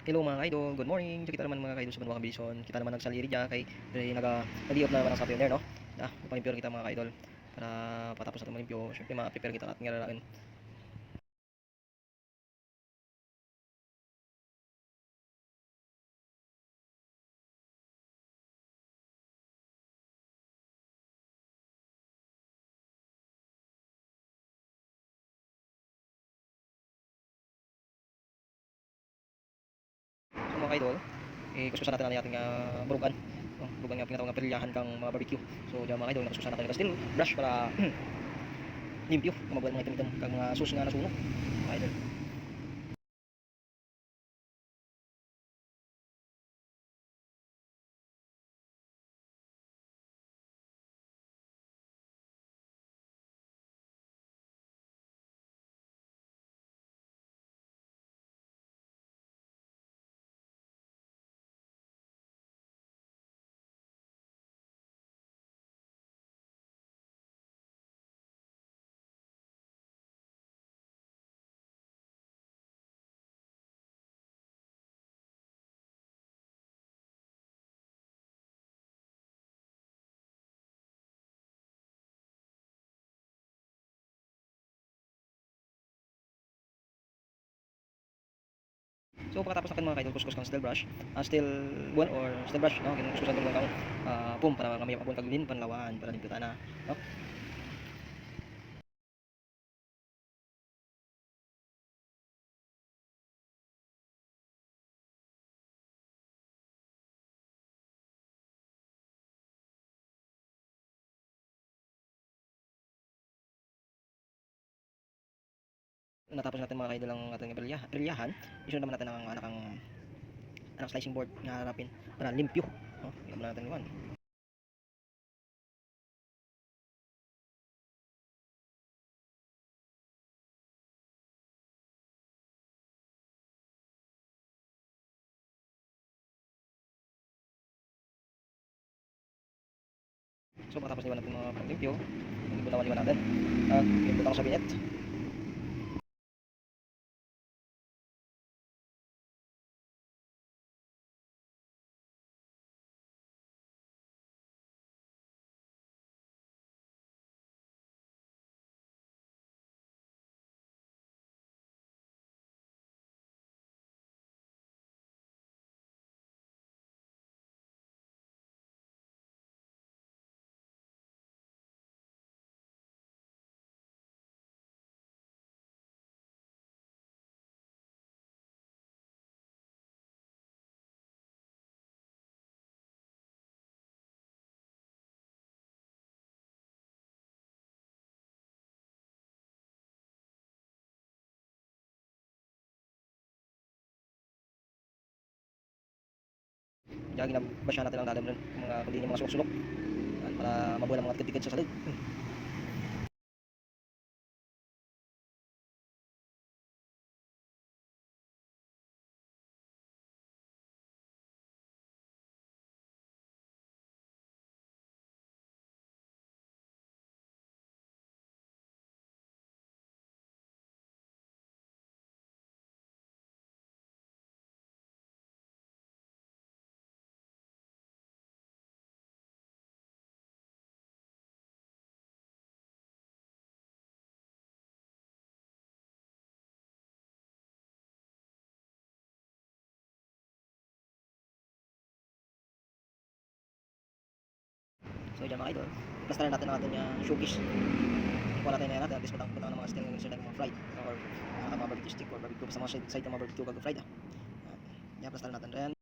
Hello mga idol, good morning. Kita naman mga idol sa Banwa Kabilison. Kita naman nagsaliri dyan kay nag-i-off na naman ang software no. Palimpyo kita mga idol para patapos natin malimpyo. Syempre ma-prepare kita at ngaralaan. So mga idol, kususan natin ang ating burugan. Burugan nga pinatawag nga perilyahan kang mga barbecue. So diyan mga idol, nakususan natin ng steel brush para limpyo, mabuhay mga item-item kang mga sus nga nasunog. Mga idol. So pagkatapos natin mga idol kuskus kang steel brush, steel buwan or steel brush no, kinukususan tong kang pum para mamaya mapun kag lin panlawan para limpyo na no. Natapos natin mga idol ang ating perilyahan, isunod naman natin ang anak slicing board nga harapin para limpyo no. Ilan natin iwan. So pagkatapos iwan natin mga limpyo, ibutawan natin at ibutang sa binet. Diyan ginabasya natin ang dalam rin mga kundi mga sulok-sulok para mabuhay ang mga tikid-tikid sa salid. So diyan mga idol, plastaran natin ang ating showcase. Wala tayo na natin, at least matang ng mga steel ng insert ng mga fried or mga barbecue stick or barbecue sa mga side ng mga barbecue kag fried. Yan, plastaran natin.